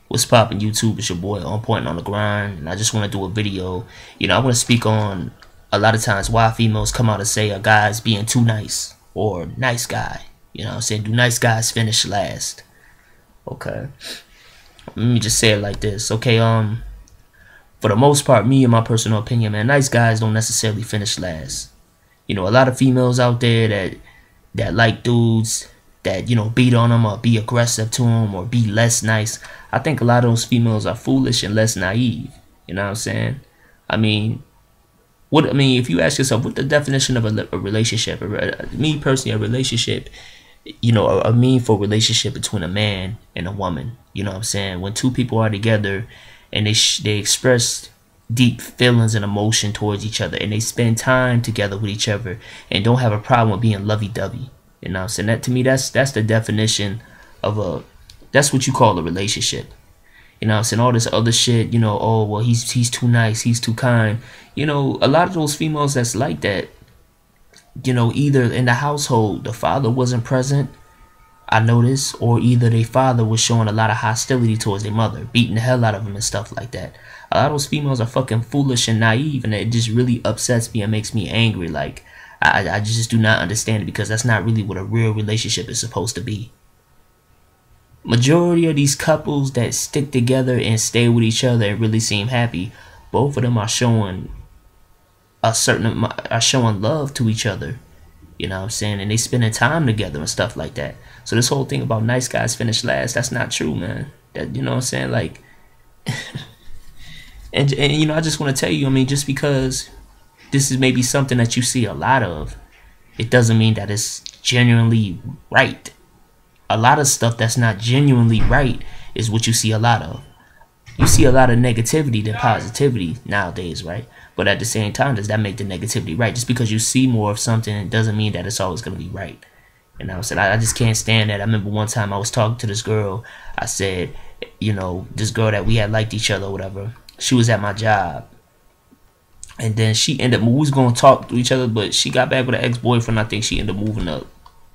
What's poppin' YouTube? It's your boy On Point on the Grind, and I just want to do a video. I want to speak on a lot of times why females come out and say a guy's being too nice or nice guy. I'm saying, do nice guys finish last? Okay, let me just say it like this. Okay, for the most part, me and my personal opinion, man, nice guys don't necessarily finish last. A lot of females out there that like dudes that beat on them or be aggressive to them or be less nice. I think a lot of those females are foolish and less naive. You know what I'm saying? If you ask yourself what the definition of a relationship, me personally, a relationship, a meaningful relationship between a man and a woman. You know what I'm saying? When two people are together and they express deep feelings and emotion towards each other, and they spend time together with each other and don't have a problem with being lovey-dovey. You know what I'm saying? That to me, that's the definition of that's what you call a relationship. You know what I'm saying? All this other shit, oh, well, he's too nice, he's too kind. A lot of those females that's like that, either in the household, the father wasn't present, I noticed, or either their father was showing a lot of hostility towards their mother, beating the hell out of them and stuff like that. A lot of those females are fucking foolish and naive, and it just really upsets me and makes me angry. Like, I just do not understand it, because that's not really what a real relationship is supposed to be. Majority of these couples that stick together and stay with each other and really seem happy, both of them are showing love to each other. You know what I'm saying? And they spending time together and stuff like that. So this whole thing about nice guys finish last, that's not true, man. You know what I'm saying? Like, and I just want to tell you, just because this is maybe something that you see a lot of, it doesn't mean that it's genuinely right. A lot of stuff that's not genuinely right is what you see a lot of. You see a lot of negativity than positivity nowadays, right? But at the same time, does that make the negativity right? Just because you see more of something doesn't mean that it's always going to be right. And I said, I just can't stand that. I remember one time I was talking to this girl. I said, this girl that we had liked each other or whatever, she was at my job. And then she ended up, we was going to talk to each other, but she got back with an ex-boyfriend. I think she ended up moving up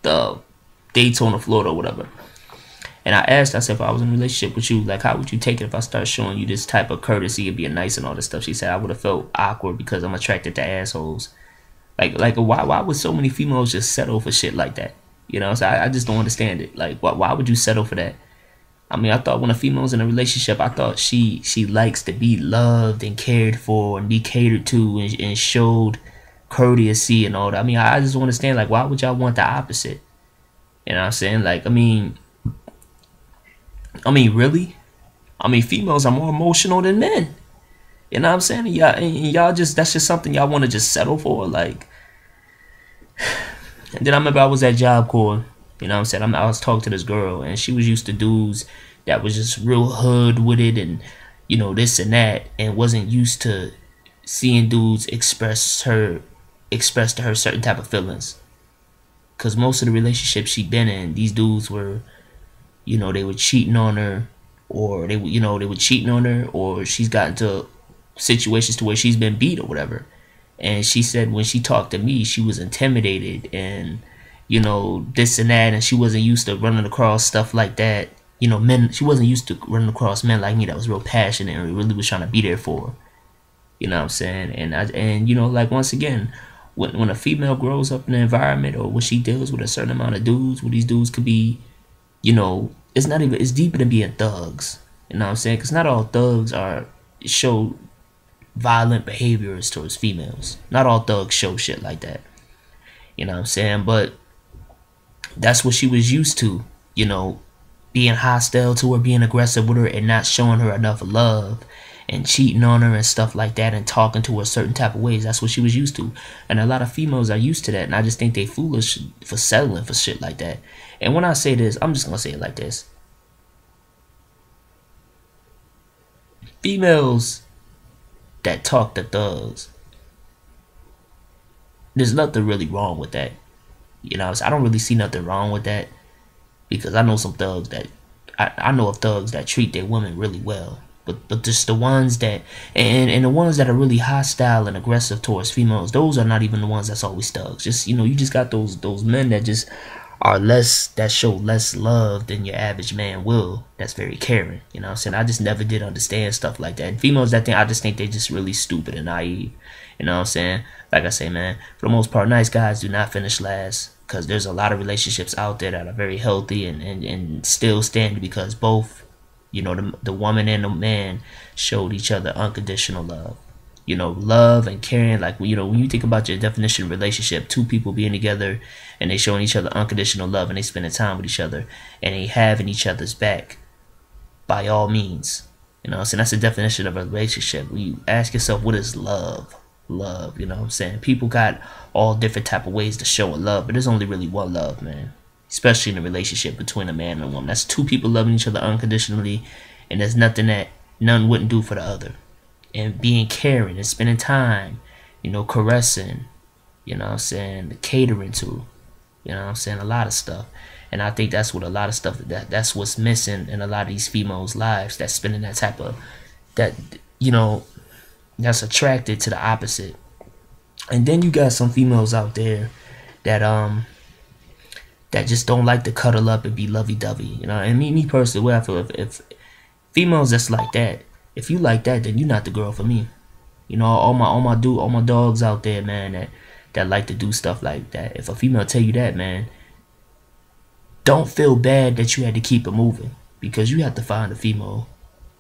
the Daytona, Florida or whatever. And I asked, I said, if I was in a relationship with you, like, how would you take it if I start showing you this type of courtesy and being nice and all this stuff? She said, I would have felt awkward because I'm attracted to assholes. Like why would so many females just settle for shit like that? So I just don't understand it. Like, why would you settle for that? I thought when a female's in a relationship, I thought she likes to be loved and cared for and be catered to and showed courtesy and all that. I just don't understand, like, why would y'all want the opposite? You know what I'm saying? Like, really? Females are more emotional than men. You know what I'm saying? Y'all just, that's just something y'all want to just settle for, like. And then I remember I was at Job Corps. You know what I'm saying? I was talking to this girl, and she was used to dudes that was just real hood with it and, this and that, and wasn't used to seeing dudes express to her certain type of feelings. Because most of the relationships she'd been in, these dudes were, they were cheating on her, or they were cheating on her, or she's gotten to situations to where she's been beat or whatever. And she said when she talked to me, she was intimidated and, this and that, and she wasn't used to running across stuff like that. Men, she wasn't used to running across men like me that was real passionate and really was trying to be there for her. You know what I'm saying? And like, once again, when a female grows up in an environment, or when she deals with a certain amount of dudes, where these dudes could be, it's deeper than being thugs. You know what I'm saying? Because not all thugs show violent behaviors towards females. Not all thugs show shit like that. You know what I'm saying? But that's what she was used to, being hostile to her, being aggressive with her, and not showing her enough love, and cheating on her and stuff like that, and talking to her certain type of ways. That's what she was used to. And a lot of females are used to that, and I just think they foolish for settling for shit like that. And when I say this, I'm just gonna say it like this. Females that talk to thugs, there's nothing really wrong with that. I don't really see nothing wrong with that, because I know some thugs that I know of thugs that treat their women really well. But just the ones that and the ones that are really hostile and aggressive towards females, those are not even the ones that's always thugs. Just you just got those men that just are less, that show less love than your average man will. That's very caring. You know what I'm saying? I just never did understand stuff like that. And females that think, I just think they just really stupid and naive. You know what I'm saying? Like I say, man, for the most part, nice guys do not finish last, because there's a lot of relationships out there that are very healthy and still standing because both, you know, the woman and the man showed each other unconditional love. You know, love and caring. Like, you know, when you think about your definition of relationship, two people being together and they showing each other unconditional love and they spending time with each other and they having each other's back by all means. You know, so that's the definition of a relationship. When you ask yourself, what is love? Love, you know what I'm saying? People got all different type of ways to show a love, but there's only really one love, man. Especially in a relationship between a man and a woman. That's two people loving each other unconditionally, and there's nothing that none wouldn't do for the other. And being caring and spending time, you know, caressing, you know what I'm saying, catering to, you know what I'm saying, a lot of stuff. And I think that's what a lot of stuff, that's what's missing in a lot of these females' lives, that's spending that type of, that, you know, that's attracted to the opposite. And then you got some females out there that that just don't like to cuddle up and be lovey-dovey, you know. And me personally, what I feel, if females that's like that, if you like that, then you're not the girl for me. You know, all my dogs out there, man, that like to do stuff like that. If a female tell you that, man, don't feel bad that you had to keep it moving, because you have to find a female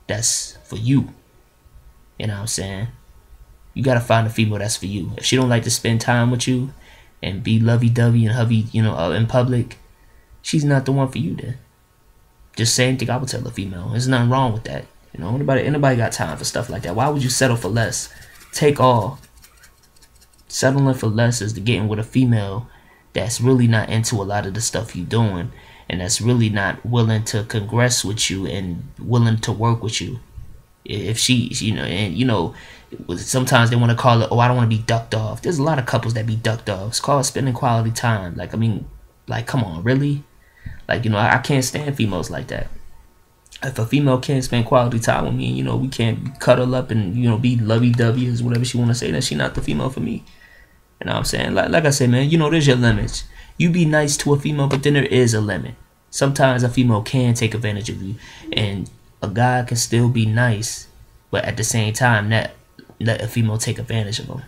that's for you. You know what I'm saying? You gotta find a female that's for you. If she don't like to spend time with you and be lovey-dovey and hubby, you know, in public, she's not the one for you then. Just same thing I would tell a female. There's nothing wrong with that. You know, anybody got time for stuff like that. Why would you settle for less? Take all. Settling for less is to getting with a female that's really not into a lot of the stuff you doing, and that's really not willing to congress with you and willing to work with you. If she, you know, and you know, sometimes they want to call it, oh, I don't want to be ducked off. There's a lot of couples that be ducked off. It's called spending quality time. Like, I mean, like, come on, really? Like, you know, I can't stand females like that. If a female can't spend quality time with me, and, you know, we can't cuddle up and, you know, be lovey-dovey or whatever she want to say, then she not the female for me. You know what I'm saying? Like I said, man, you know, there's your limits. You be nice to a female, but then there is a limit. Sometimes a female can take advantage of you, and a guy can still be nice, but at the same time, let a female take advantage of him.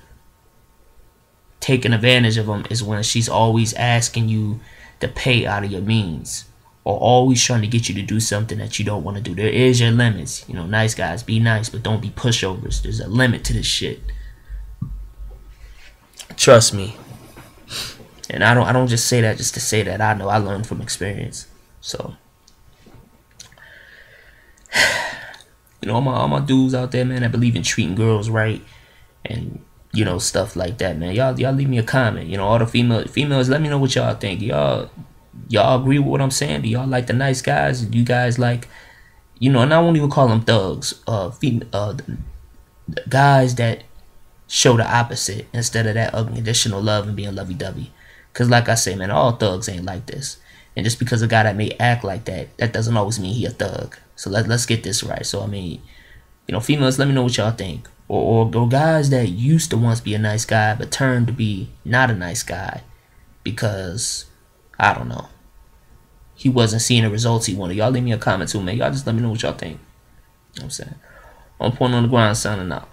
Taking advantage of him is when she's always asking you to pay out of your means, or always trying to get you to do something that you don't want to do. There is your limits. You know, nice guys, be nice, but don't be pushovers. There's a limit to this shit. Trust me. And I don't just say that just to say that. I know, I learned from experience. So, you know, all my dudes out there, man, that believe in treating girls right and, you know, stuff like that, man. Y'all leave me a comment. You know, all the females, let me know what y'all think. Y'all agree with what I'm saying? Do y'all like the nice guys? Do you guys like, you know, and I won't even call them thugs. Guys that show the opposite instead of that unconditional love and being lovey-dovey. Because like I say, man, all thugs ain't like this. And just because a guy that may act like that, that doesn't always mean he a thug. So let's get this right. So, I mean, you know, females, let me know what y'all think. Or guys that used to once be a nice guy but turned to be not a nice guy because, I don't know, he wasn't seeing the results he wanted. Y'all leave me a comment too, man. Y'all just let me know what y'all think. You know what I'm saying? On Point on the Grind, signing out.